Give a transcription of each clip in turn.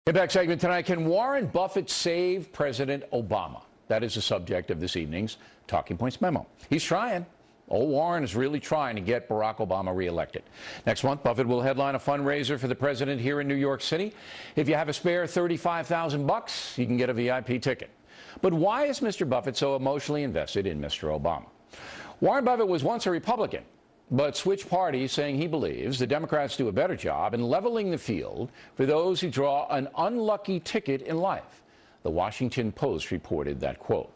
Impact segment tonight. Can Warren Buffett save President Obama? That is the subject of this evening's Talking Points memo. He's trying. Old Warren is really trying to get Barack Obama reelected. Next month, Buffett will headline a fundraiser for the president here in New York City. If you have a spare $35,000, you can get a VIP ticket. But why is Mr. Buffett so emotionally invested in Mr. Obama? Warren Buffett was once a Republican, but switched parties, saying he believes the Democrats do a better job in leveling the field for those who draw an unlucky ticket in life. The Washington Post reported that quote.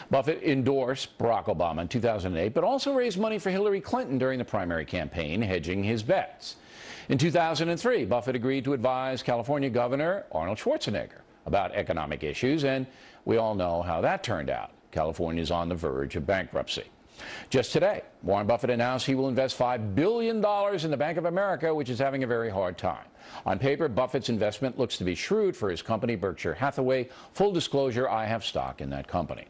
Buffett endorsed Barack Obama in 2008, but also raised money for Hillary Clinton during the primary campaign, hedging his bets. In 2003, Buffett agreed to advise California Governor Arnold Schwarzenegger about economic issues, and we all know how that turned out. California is on the verge of bankruptcy. Just today, Warren Buffett announced he will invest $5 billion in the Bank of America, which is having a very hard time. On paper, Buffett's investment looks to be shrewd for his company, Berkshire Hathaway. Full disclosure, I have stock in that company.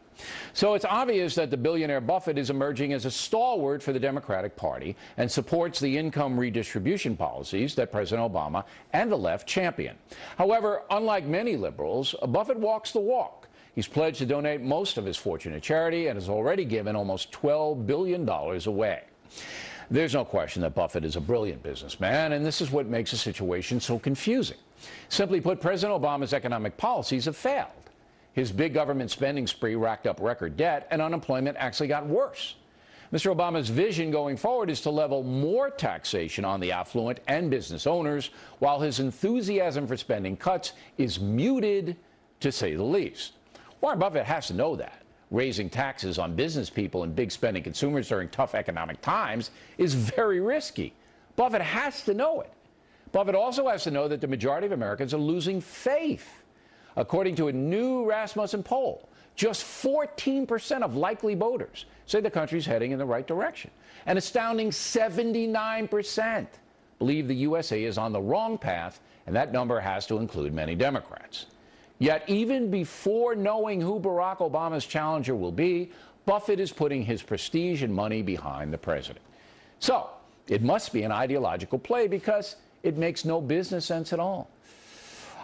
So it's obvious that the billionaire Buffett is emerging as a stalwart for the Democratic Party and supports the income redistribution policies that President Obama and the left champion. However, unlike many liberals, Buffett walks the walk. He's pledged to donate most of his fortune to charity and has already given almost $12 billion away. There's no question that Buffett is a brilliant businessman, and this is what makes the situation so confusing. Simply put, President Obama's economic policies have failed. His big government spending spree racked up record debt, and unemployment actually got worse. Mr. Obama's vision going forward is to level more taxation on the affluent and business owners, while his enthusiasm for spending cuts is muted, to say the least. Warren Buffett has to know that. Raising taxes on business people and big spending consumers during tough economic times is very risky. Buffett has to know it. Buffett also has to know that the majority of Americans are losing faith. According to a new Rasmussen poll, just 14% of likely voters say the country's heading in the right direction. An astounding 79% believe the USA is on the wrong path, and that number has to include many Democrats. Yet even before knowing who Barack Obama's challenger will be, Buffett is putting his prestige and money behind the president. So it must be an ideological play because it makes no business sense at all.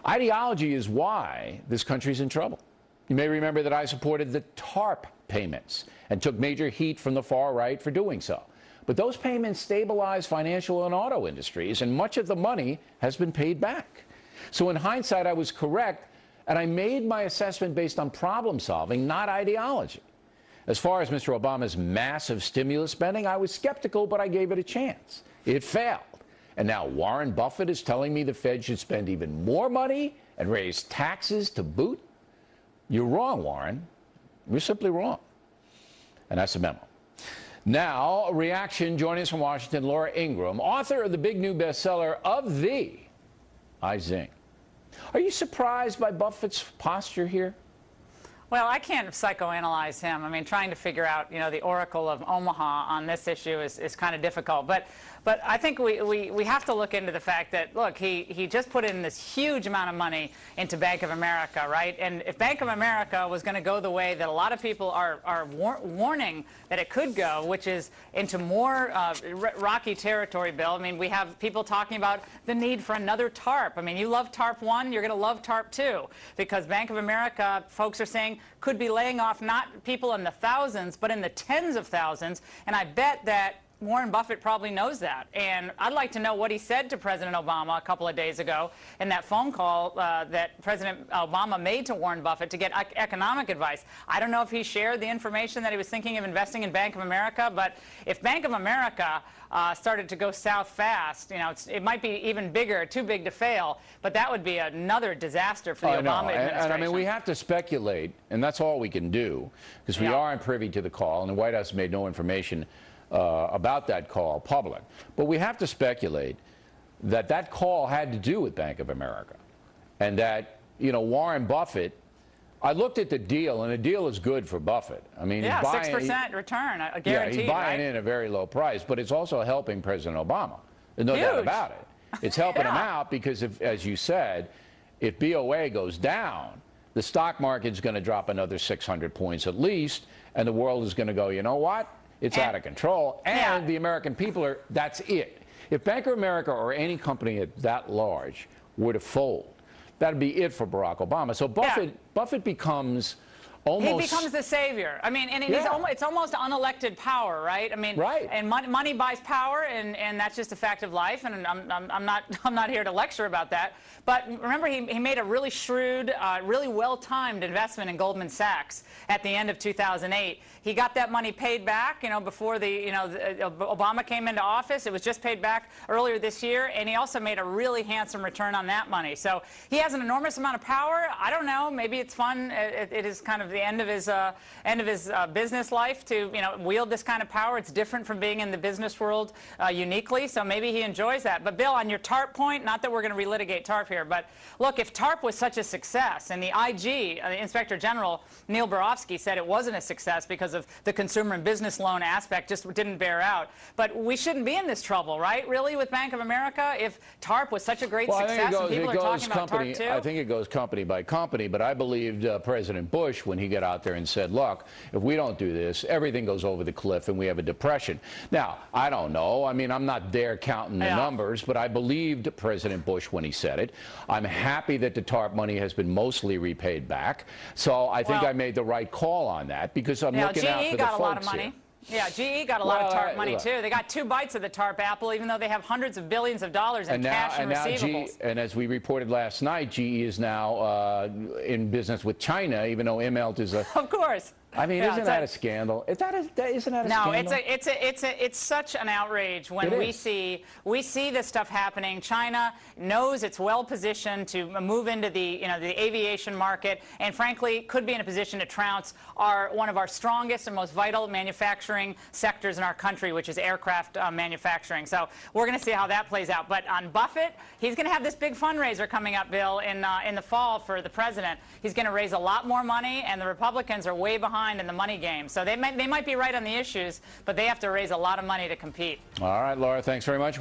Ideology is why this country's in trouble. You may remember that I supported the TARP payments and took major heat from the far right for doing so. But those payments stabilized financial and auto industries, and much of the money has been paid back. So in hindsight, I was correct. And I made my assessment based on problem solving, not ideology. As far as Mr. Obama's massive stimulus spending, I was skeptical, but I gave it a chance. It failed. And now Warren Buffett is telling me the Fed should spend even more money and raise taxes to boot? You're wrong, Warren. You're simply wrong. And that's the memo. Now, a reaction joining us from Washington, Laura Ingraham, author of the big new bestseller of the I Zing. Are you surprised by Buffett's posture here? Well, I can't psychoanalyze him. I mean, trying to figure out, the Oracle of Omaha on this issue is kind of difficult. But I think we have to look into the fact that, look, he just put in this huge amount of money into Bank of America, right? And if Bank of America was going to go the way that a lot of people are warning that it could go, which is into more rocky territory, Bill. I mean, we have people talking about the need for another TARP. I mean, you love TARP 1, you're going to love TARP 2, because Bank of America, folks are saying, could be laying off not people in the thousands, but in the tens of thousands. And I bet that Warren Buffett probably knows that. And I'd like to know what he said to President Obama a couple of days ago in that phone call that President Obama made to Warren Buffett to get economic advice. I don't know if he shared the information that he was thinking of investing in Bank of America, but if Bank of America started to go south fast, it might be even bigger, too big to fail, but that would be another disaster for the Obama administration. And I mean, we have to speculate, and that's all we can do, because we aren't privy to the call, and the White House made no information about that call public. But we have to speculate that that call had to do with Bank of America, and that, Warren Buffett, I looked at the deal, and the deal is good for Buffett. I mean, yeah, 6% return, guaranteed. Yeah, he's buying in a very low price, but it's also helping President Obama. There's no doubt about it. It's helping him out because, as you said, if BOA goes down, the stock market's going to drop another 600 points at least, and the world is going to go, you know what? It's out of control, and the American people are, that's it. If Bank of America or any company that large were to fold, that'd be it for Barack Obama. So Buffett becomes almost... He becomes the savior. I mean, and it's almost unelected power, right? I mean, and money buys power, and that's just a fact of life. And I'm not here to lecture about that. But remember, he made a really shrewd, really well-timed investment in Goldman Sachs at the end of 2008. He got that money paid back, before Obama came into office. It was just paid back earlier this year, and he also made a really handsome return on that money. So he has an enormous amount of power. I don't know. Maybe it's fun. It is kind of the end of his business life to wield this kind of power. It's different from being in the business world uniquely. So maybe he enjoys that. But Bill, on your TARP point, not that we're going to relitigate TARP here, but look, if TARP was such a success, and the IG, the Inspector General Neil Barofsky, said it wasn't a success because of the consumer and business loan aspect, just didn't bear out. But we shouldn't be in this trouble, right? Really, with Bank of America, if TARP was such a great success, and people are talking about TARP too. I think it goes company by company, but I believed President Bush when he got out there and said, look, if we don't do this, everything goes over the cliff and we have a depression. Now, I don't know. I mean, I'm not there counting the numbers, but I believed President Bush when he said it. I'm happy that the TARP money has been mostly repaid back. So I think I made the right call on that because I'm looking out for the folks here. GE got a lot of money. Yeah, GE got a lot of TARP money, too. They got 2 bites of the TARP apple, even though they have hundreds of billions of dollars in cash and receivables. And as we reported last night, GE is now in business with China, even though Immelt is a... Of course. I mean, isn't that a scandal? Isn't that a scandal? No, it's such an outrage when we see this stuff happening. China knows it's well positioned to move into the aviation market, and frankly, could be in a position to trounce one of our strongest and most vital manufacturing sectors in our country, which is aircraft manufacturing. So we're going to see how that plays out. But on Buffett, he's going to have this big fundraiser coming up, Bill, in the fall for the president. He's going to raise a lot more money, and the Republicans are way behind in the money game. So they might be right on the issues, but they have to raise a lot of money to compete. All right, Laura, thanks very much.